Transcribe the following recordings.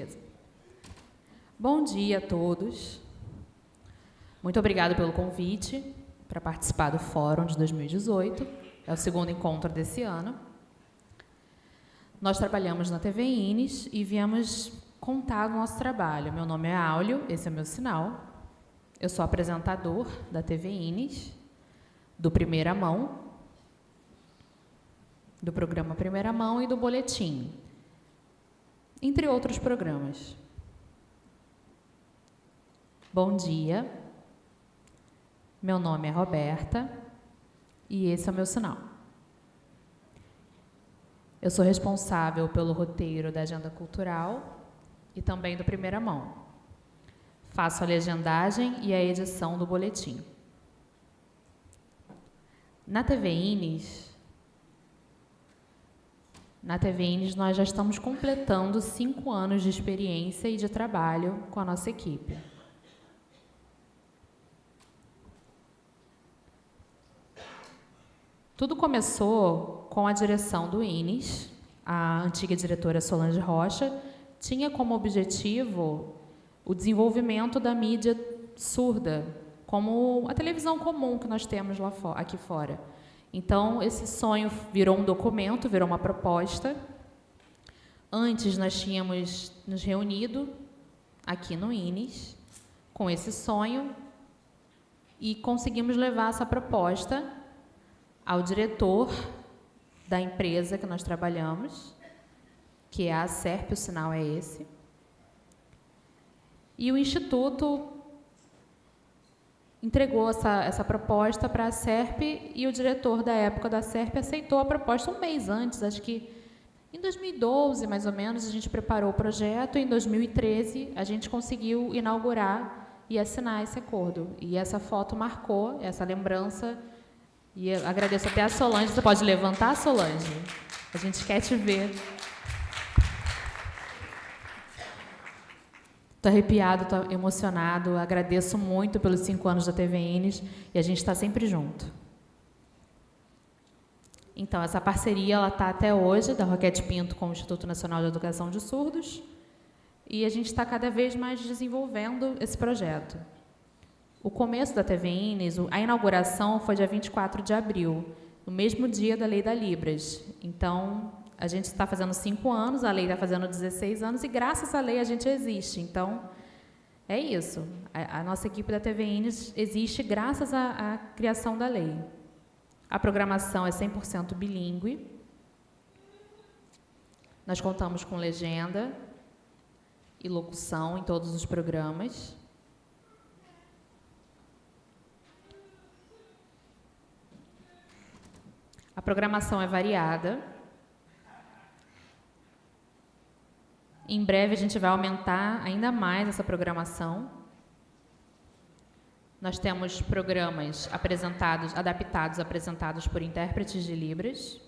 gentileza. Bom dia a todos. Muito obrigada pelo convite para participar do Fórum de 2018. É o segundo encontro desse ano. Nós trabalhamos na TV Ines e viemos contar o nosso trabalho. Meu nome é Áulio, esse é o meu sinal. Eu sou apresentador da TV Ines, do Primeira Mão, do programa Primeira Mão e do Boletim, entre outros programas. Bom dia, meu nome é Roberta e esse é o meu sinal. Eu sou responsável pelo roteiro da Agenda Cultural e também do Primeira Mão. Faço a legendagem e a edição do boletim. Na TV Ines nós já estamos completando 5 anos de experiência e de trabalho com a nossa equipe. Tudo começou com a direção do Ines. A antiga diretora Solange Rocha tinha como objetivo o desenvolvimento da mídia surda, como a televisão comum que nós temos lá aqui fora. Então, esse sonho virou um documento, virou uma proposta. Antes, nós tínhamos nos reunido aqui no Ines com esse sonho e conseguimos levar essa proposta ao diretor da empresa que nós trabalhamos, que é a ACERP, o sinal é esse. E o Instituto entregou essa proposta para a ACERP e o diretor da época da ACERP aceitou a proposta um mês antes, acho que em 2012, mais ou menos, a gente preparou o projeto e em 2013 a gente conseguiu inaugurar e assinar esse acordo. E essa foto marcou, essa lembrança. E eu agradeço até a Solange. Você pode levantar, Solange? A gente quer te ver. Estou arrepiado, estou emocionado. Agradeço muito pelos 5 anos da TV Ines e a gente está sempre junto. Então, essa parceria está até hoje, da Roquete Pinto com o Instituto Nacional de Educação de Surdos, e a gente está cada vez mais desenvolvendo esse projeto. O começo da TV Ines, a inauguração foi dia 24 de abril, no mesmo dia da Lei da Libras. Então, a gente está fazendo 5 anos, a lei está fazendo 16 anos, e graças à lei a gente existe. Então, é isso. A nossa equipe da TV Ines existe graças à criação da lei. A programação é 100% bilíngue. Nós contamos com legenda e locução em todos os programas. A programação é variada. Em breve a gente vai aumentar ainda mais essa programação. Nós temos programas adaptados por intérpretes de Libras.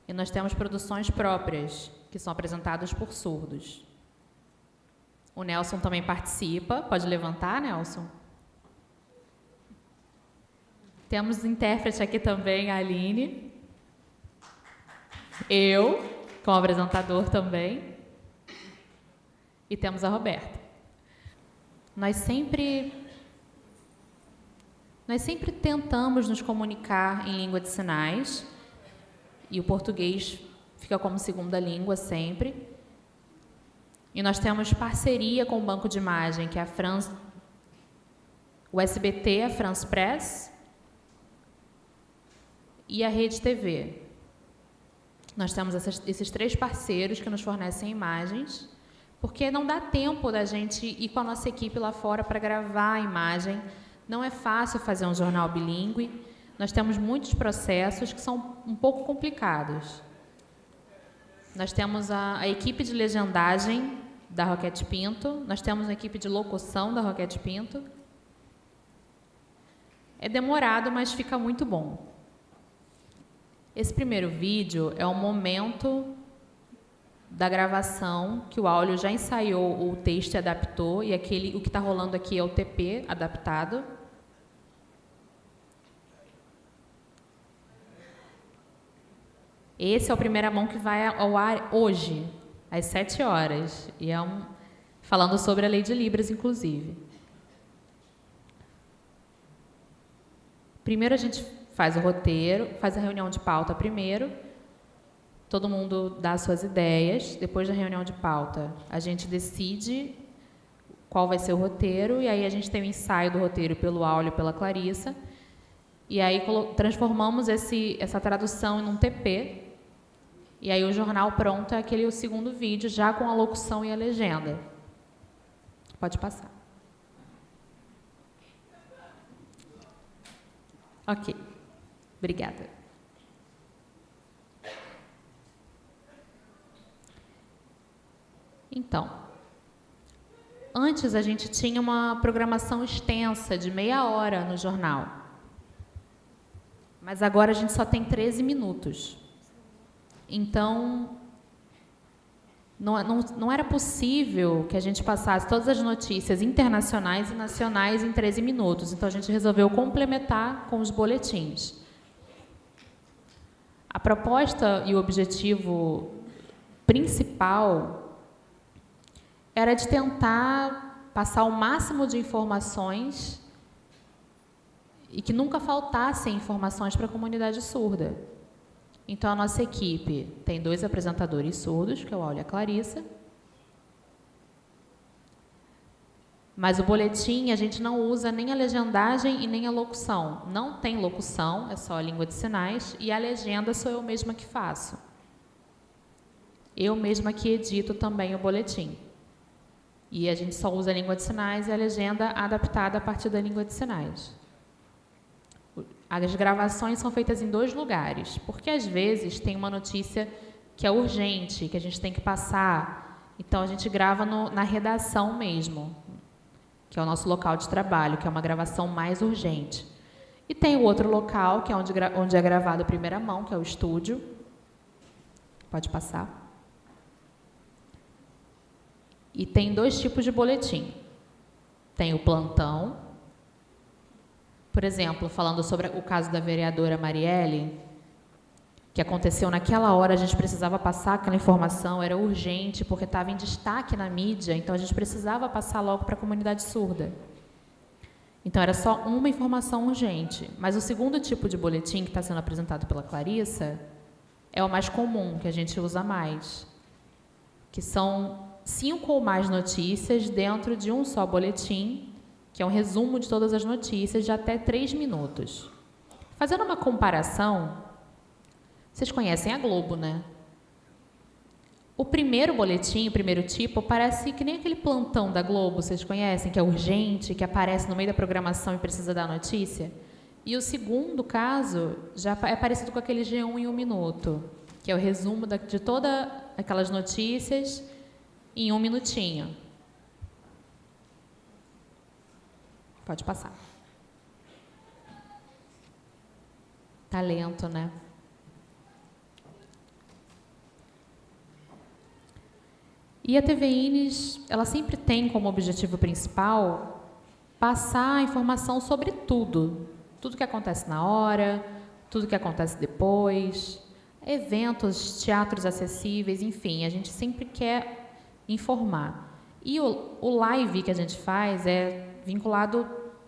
E nós temos produções próprias, que são apresentadas por surdos. O Nelson também participa. Pode levantar, Nelson? Temos intérprete aqui também, a Aline. Eu, como apresentador também. E temos a Roberta. Nós sempre tentamos nos comunicar em língua de sinais, e o português fica como segunda língua sempre. E nós temos parceria com o Banco de Imagem, que é o SBT, a France Press, e a Rede TV. Nós temos esses 3 parceiros que nos fornecem imagens, porque não dá tempo da gente ir com a nossa equipe lá fora para gravar a imagem. Não é fácil fazer um jornal bilíngue. Nós temos muitos processos que são um pouco complicados. Nós temos a equipe de legendagem da Roquete Pinto, nós temos a equipe de locução da Roquete Pinto. É demorado, mas fica muito bom. Esse primeiro vídeo é um momento da gravação que o Áulio já ensaiou o texto e adaptou, e o que está rolando aqui é o TP adaptado. Esse é o Primeira Mão que vai ao ar hoje. às 7 horas. E falando sobre a Lei de Libras, inclusive. Primeiro a gente faz o roteiro, faz a reunião de pauta primeiro, todo mundo dá suas ideias, depois da reunião de pauta a gente decide qual vai ser o roteiro, e aí a gente tem o ensaio do roteiro pelo Áureo e pela Clarissa, e aí transformamos essa tradução em um TP, e aí o jornal pronto é o segundo vídeo, já com a locução e a legenda. Pode passar. Ok, obrigada. Então, antes a gente tinha uma programação extensa de meia hora no jornal, mas agora a gente só tem 13 minutos. Então, não era possível que a gente passasse todas as notícias internacionais e nacionais em 13 minutos. Então, a gente resolveu complementar com os boletins. A proposta e o objetivo principal era de tentar passar o máximo de informações e que nunca faltassem informações para a comunidade surda. Então, a nossa equipe tem 2 apresentadores surdos, que é o Áureo e a Clarissa. Mas o boletim, a gente não usa nem a legendagem e nem a locução. Não tem locução, é só a língua de sinais, e a legenda sou eu mesma que faço. Eu mesma que edito também o boletim. E a gente só usa a língua de sinais e a legenda adaptada a partir da língua de sinais. As gravações são feitas em 2 lugares, porque às vezes tem uma notícia que é urgente, que a gente tem que passar. Então, a gente grava na redação mesmo, que é o nosso local de trabalho, que é uma gravação mais urgente. E tem o outro local, que é onde é gravado a primeira mão, que é o estúdio. Pode passar. E tem 2 tipos de boletim. Tem o plantão. Por exemplo, falando sobre o caso da vereadora Marielle, que aconteceu naquela hora, a gente precisava passar aquela informação, era urgente, porque estava em destaque na mídia, então a gente precisava passar logo para a comunidade surda. Então, era só uma informação urgente. Mas o segundo tipo de boletim que está sendo apresentado pela Clarissa é o mais comum, que a gente usa mais, que são 5 ou mais notícias dentro de um só boletim, que é um resumo de todas as notícias de até 3 minutos. Fazendo uma comparação, vocês conhecem a Globo, né? O primeiro boletim, o primeiro tipo, parece que nem aquele plantão da Globo, vocês conhecem, que é urgente, que aparece no meio da programação e precisa dar notícia. E o segundo caso já é parecido com aquele G1 em 1 minuto, que é o resumo de todas aquelas notícias em 1 minutinho. Pode passar. Tá lento, né? E a TV Inis, ela sempre tem como objetivo principal passar a informação sobre tudo. Tudo que acontece na hora, tudo que acontece depois, eventos, teatros acessíveis, enfim, a gente sempre quer informar. E o live que a gente faz é vinculado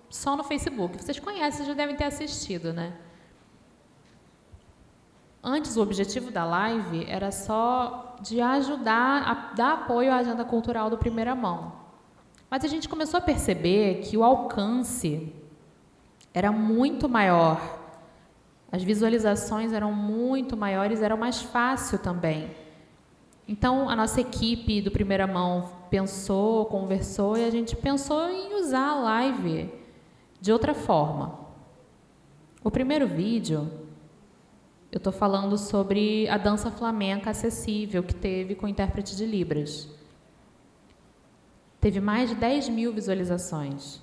só no Facebook. Vocês conhecem, vocês já devem ter assistido, né? Antes, o objetivo da live era só de ajudar a dar apoio à agenda cultural do Primeira Mão. Mas a gente começou a perceber que o alcance era muito maior. As visualizações eram muito maiores, era mais fácil também. Então, a nossa equipe do Primeira Mão pensou, conversou, e a gente pensou em usar a live de outra forma. O primeiro vídeo, eu estou falando sobre a dança flamenca acessível que teve com intérprete de Libras. Teve mais de 10 mil visualizações.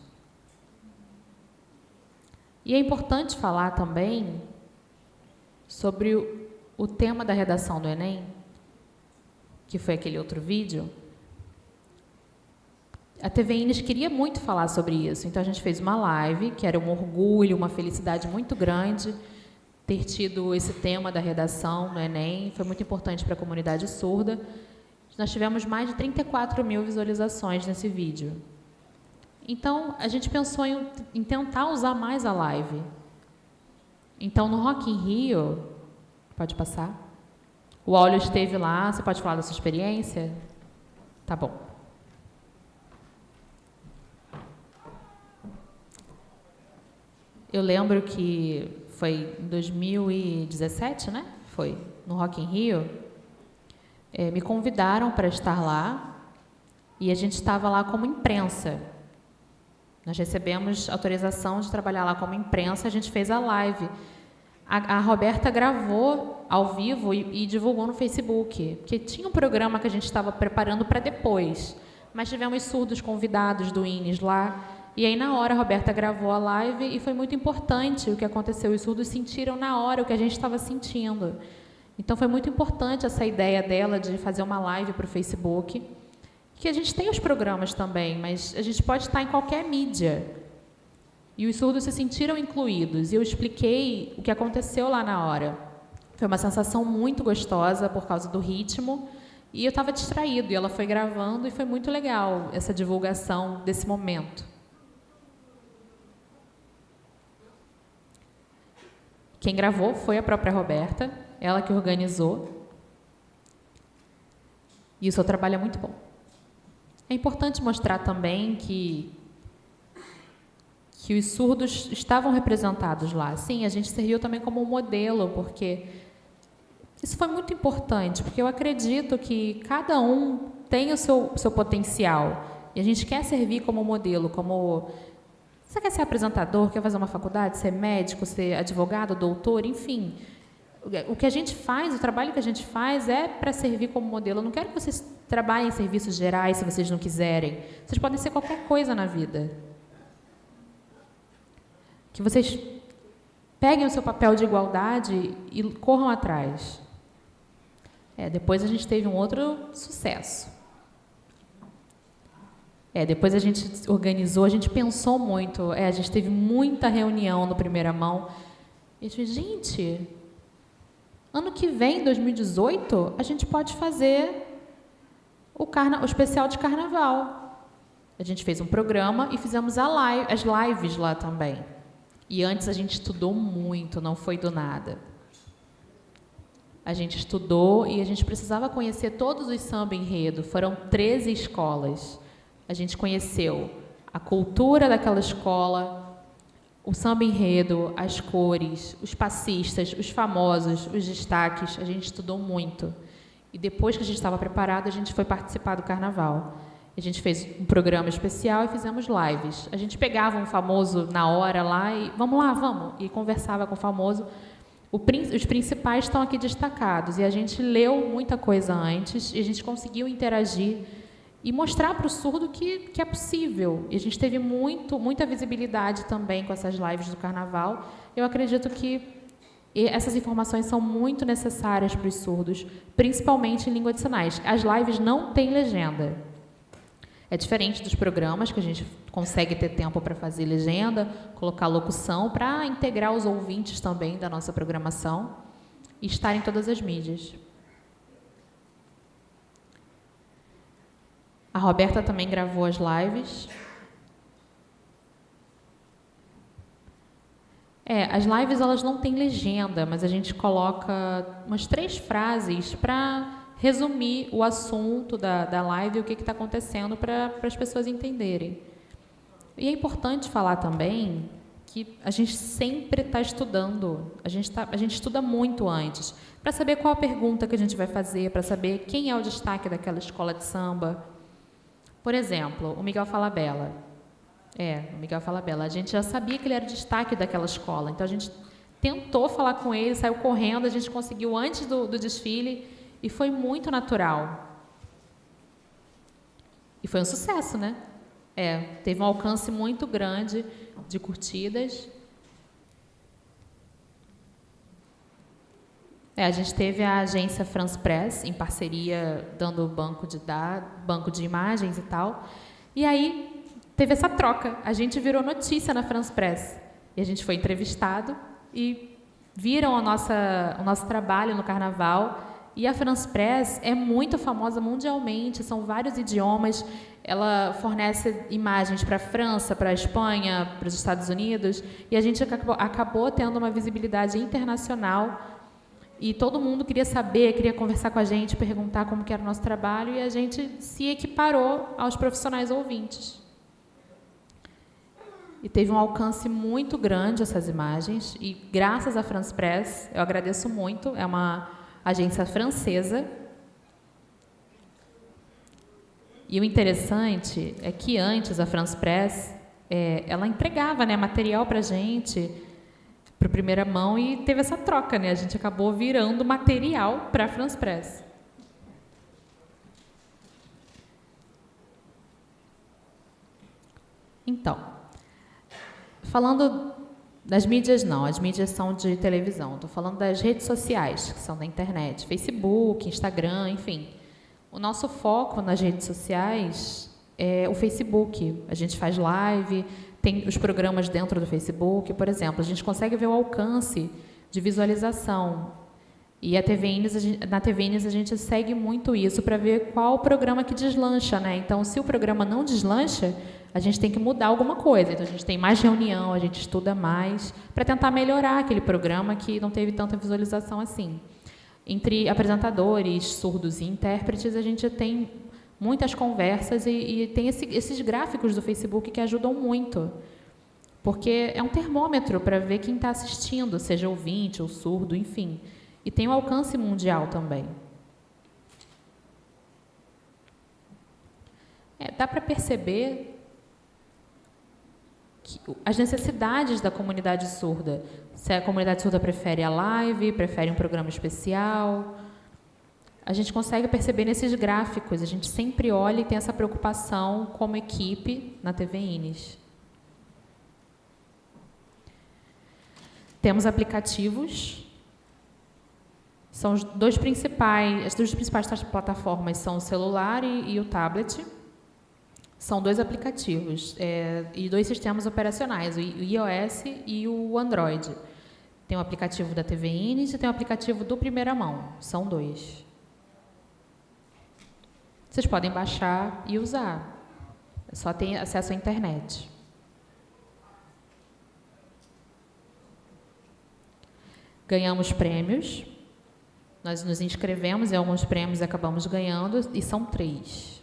E é importante falar também sobre o tema da redação do Enem, que foi aquele outro vídeo. A TV Inis queria muito falar sobre isso, então a gente fez uma live, que era um orgulho, uma felicidade muito grande ter tido esse tema da redação no Enem, foi muito importante para a comunidade surda. Nós tivemos mais de 34 mil visualizações nesse vídeo. Então, a gente pensou em tentar usar mais a live. Então, no Rock in Rio, pode passar? O Olho esteve lá, você pode falar da sua experiência? Tá bom. Eu lembro que foi em 2017, né? Foi no Rock in Rio. Me convidaram para estar lá e a gente estava lá como imprensa. Nós recebemos autorização de trabalhar lá como imprensa, a gente fez a live. A Roberta gravou ao vivo e divulgou no Facebook, porque tinha um programa que a gente estava preparando para depois, mas tivemos surdos convidados do INES lá, e aí na hora a Roberta gravou a live e foi muito importante o que aconteceu, os surdos sentiram na hora o que a gente estava sentindo. Então foi muito importante essa ideia dela de fazer uma live para o Facebook, que a gente tem os programas também, mas a gente pode estar em qualquer mídia. E os surdos se sentiram incluídos, e eu expliquei o que aconteceu lá na hora. Foi uma sensação muito gostosa por causa do ritmo, e eu estava distraído, e ela foi gravando, e foi muito legal essa divulgação desse momento. Quem gravou foi a própria Roberta, ela que organizou, e o seu trabalho é muito bom. É importante mostrar também que os surdos estavam representados lá. Sim, a gente serviu também como um modelo, porque isso foi muito importante, porque eu acredito que cada um tem o seu potencial, e a gente quer servir como modelo, como... Você quer ser apresentador, quer fazer uma faculdade, ser médico, ser advogado, doutor, enfim. O que a gente faz, o trabalho que a gente faz é para servir como modelo. Eu não quero que vocês trabalhem em serviços gerais, se vocês não quiserem. Vocês podem ser qualquer coisa na vida. Que vocês peguem o seu papel de igualdade e corram atrás. Depois a gente teve um outro sucesso. Depois a gente organizou, a gente pensou muito, a gente teve muita reunião no Primeira Mão. E a gente falou, gente, ano que vem, 2018, a gente pode fazer o especial de carnaval. A gente fez um programa e fizemos as lives lá também. E antes a gente estudou muito, não foi do nada. A gente estudou e a gente precisava conhecer todos os samba enredo. Foram 13 escolas. A gente conheceu a cultura daquela escola, o samba enredo, as cores, os passistas, os famosos, os destaques. A gente estudou muito. E depois que a gente estava preparado, a gente foi participar do carnaval. A gente fez um programa especial e fizemos lives. A gente pegava um famoso na hora lá e vamos lá, vamos, e conversava com o famoso. Os principais estão aqui destacados e a gente leu muita coisa antes e a gente conseguiu interagir e mostrar para o surdo que é possível. E a gente teve muita visibilidade também com essas lives do carnaval. Eu acredito que essas informações são muito necessárias para os surdos, principalmente em língua de sinais. As lives não têm legenda. É diferente dos programas, que a gente consegue ter tempo para fazer legenda, colocar locução, para integrar os ouvintes também da nossa programação e estar em todas as mídias. A Roberta também gravou as lives. As lives elas não têm legenda, mas a gente coloca umas 3 frases para resumir o assunto da live e o que está acontecendo para as pessoas entenderem. E é importante falar também que a gente sempre está estudando, a gente estuda muito antes, para saber qual a pergunta que a gente vai fazer, para saber quem é o destaque daquela escola de samba. Por exemplo, o Miguel Falabella. O Miguel Falabella. A gente já sabia que ele era o destaque daquela escola, então a gente tentou falar com ele, saiu correndo, a gente conseguiu antes do desfile, e foi muito natural. E foi um sucesso, né? Teve um alcance muito grande de curtidas. A gente teve a agência France Press, em parceria, dando banco de imagens e tal. E aí, teve essa troca. A gente virou notícia na France Press. E a gente foi entrevistado e viram o nosso trabalho no carnaval E a France Press é muito famosa mundialmente, são vários idiomas. Ela fornece imagens para a França, para a Espanha, para os Estados Unidos, e a gente acabou tendo uma visibilidade internacional. E todo mundo queria saber, queria conversar com a gente, perguntar como que era o nosso trabalho, e a gente se equiparou aos profissionais ouvintes. E teve um alcance muito grande essas imagens, e graças à France Press, eu agradeço muito, é uma agência francesa. E o interessante é que antes a France Press, ela entregava, né, material para a gente, para primeira mão, e teve essa troca, né? A gente acabou virando material para a France Press. Então, falando das mídias, não, as mídias são de televisão. Estou falando das redes sociais, que são da internet, Facebook, Instagram, enfim. O nosso foco nas redes sociais é o Facebook. A gente faz live, tem os programas dentro do Facebook, por exemplo. A gente consegue ver o alcance de visualização. E na TV Inês a gente segue muito isso para ver qual o programa que deslancha, né? Então, se o programa não deslancha, a gente tem que mudar alguma coisa. Então, a gente tem mais reunião, a gente estuda mais para tentar melhorar aquele programa que não teve tanta visualização assim. Entre apresentadores, surdos e intérpretes, a gente tem muitas conversas e tem esses gráficos do Facebook que ajudam muito, porque é um termômetro para ver quem está assistindo, seja ouvinte ou surdo, enfim. E tem um alcance mundial também. Dá para perceber as necessidades da comunidade surda. Se a comunidade surda prefere a live, prefere um programa especial. A gente consegue perceber nesses gráficos. A gente sempre olha e tem essa preocupação como equipe na TV Inês. Temos aplicativos. São as duas principais plataformas são o celular e o tablet. São dois aplicativos e dois sistemas operacionais, o iOS e o Android. Tem o aplicativo da TV Inês e tem o aplicativo do Primeira Mão. São dois. Vocês podem baixar e usar. É só ter acesso à internet. Ganhamos prêmios. Nós nos inscrevemos em alguns prêmios e acabamos ganhando, e são 3.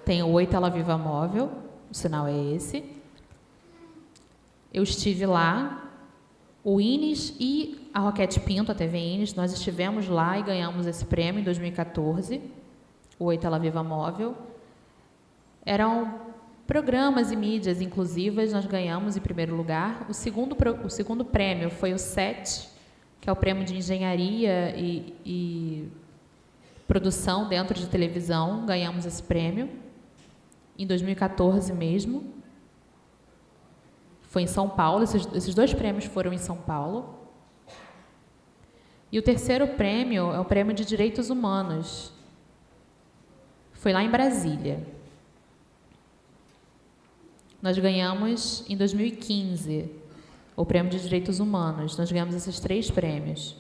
Tem o Oi Tela Viva Móvel, o sinal é esse. Eu estive lá, o Inês e a Roquete Pinto, a TV Inês, nós estivemos lá e ganhamos esse prêmio em 2014, o Oi Tela Viva Móvel. Eram programas e mídias inclusivas, nós ganhamos em primeiro lugar. O segundo prêmio foi o SET, que é o prêmio de engenharia e produção dentro de televisão, ganhamos esse prêmio. Em 2014 mesmo, foi em São Paulo, esses dois prêmios foram em São Paulo. E o terceiro prêmio é o prêmio de Direitos Humanos, foi lá em Brasília. Nós ganhamos em 2015 o prêmio de Direitos Humanos, nós ganhamos esses 3 prêmios.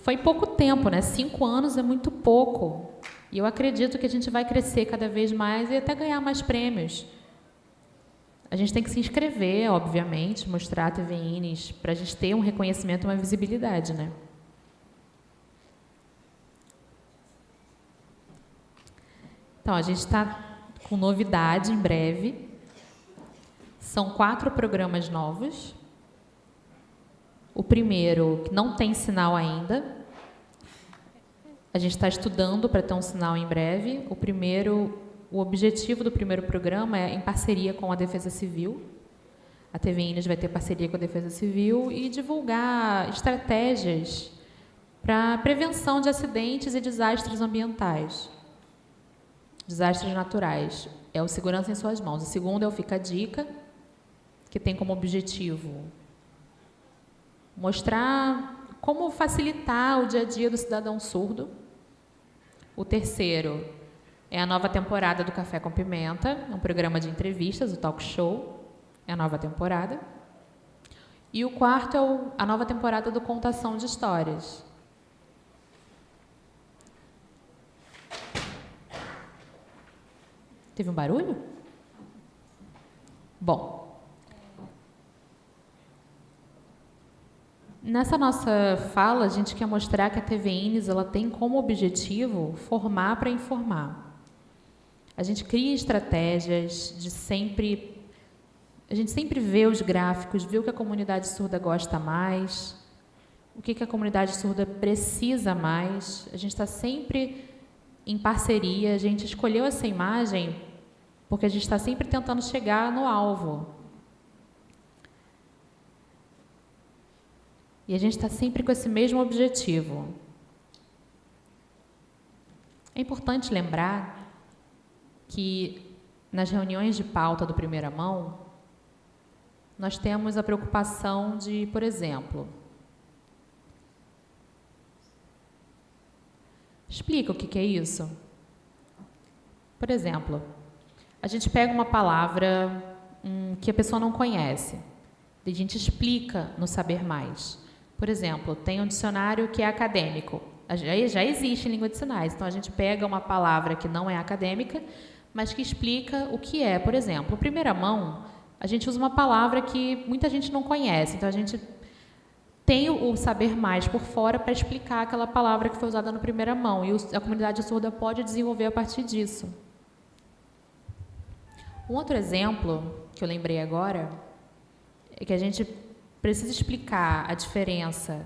Foi pouco tempo, né? 5 anos é muito pouco. E eu acredito que a gente vai crescer cada vez mais e até ganhar mais prêmios. A gente tem que se inscrever, obviamente, mostrar a TV Inês, para a gente ter um reconhecimento e uma visibilidade, né? Então, a gente está com novidade em breve. São 4 programas novos. O primeiro, que não tem sinal ainda. A gente está estudando para ter um sinal em breve. O objetivo do primeiro programa é em parceria com a Defesa Civil. A TV Inês vai ter parceria com a Defesa Civil e divulgar estratégias para prevenção de acidentes e desastres ambientais, desastres naturais. É o Segurança em Suas Mãos. O segundo é o Fica a Dica, que tem como objetivo mostrar como facilitar o dia a dia do cidadão surdo. O terceiro é a nova temporada do Café com Pimenta, é um programa de entrevistas, o talk show, é a nova temporada. E o quarto é a nova temporada do Contação de Histórias. Teve um barulho? Bom. Nessa nossa fala, a gente quer mostrar que a TV Inis ela tem como objetivo formar para informar. A gente cria estratégias de sempre... A gente sempre vê os gráficos, vê o que a comunidade surda gosta mais, o que a comunidade surda precisa mais. A gente está sempre em parceria, a gente escolheu essa imagem porque a gente está sempre tentando chegar no alvo. E a gente está sempre com esse mesmo objetivo. É importante lembrar que nas reuniões de pauta do Primeira Mão, nós temos a preocupação de, por exemplo, explica o que é isso? Por exemplo, a gente pega uma palavra que a pessoa não conhece, e a gente explica no Saber Mais. Por exemplo, tem um dicionário que é acadêmico. Já existe em língua de sinais, então a gente pega uma palavra que não é acadêmica, mas que explica o que é. Por exemplo, Primeira Mão, a gente usa uma palavra que muita gente não conhece, então a gente tem o Saber Mais por fora para explicar aquela palavra que foi usada no Primeira Mão, e a comunidade surda pode desenvolver a partir disso. Um outro exemplo que eu lembrei agora é que a gente precisa explicar a diferença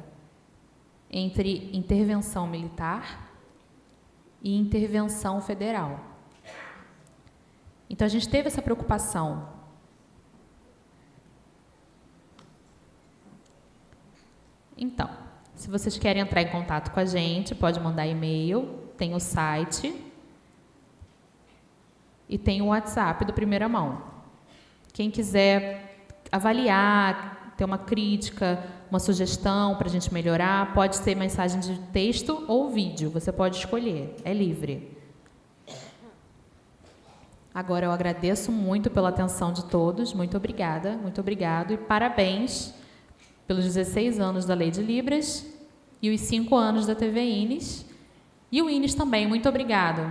entre intervenção militar e intervenção federal. Então, a gente teve essa preocupação. Então, se vocês querem entrar em contato com a gente, pode mandar e-mail, tem o site e tem o WhatsApp do Primeira Mão. Quem quiser avaliar, ter uma crítica, uma sugestão para a gente melhorar, pode ser mensagem de texto ou vídeo, você pode escolher, é livre. Agora, eu agradeço muito pela atenção de todos, muito obrigada, muito obrigado, e parabéns pelos 16 anos da Lei de Libras e os 5 anos da TV Inis. E o Inis também, muito obrigado.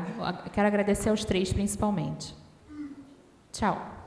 Quero agradecer aos 3 principalmente. Tchau.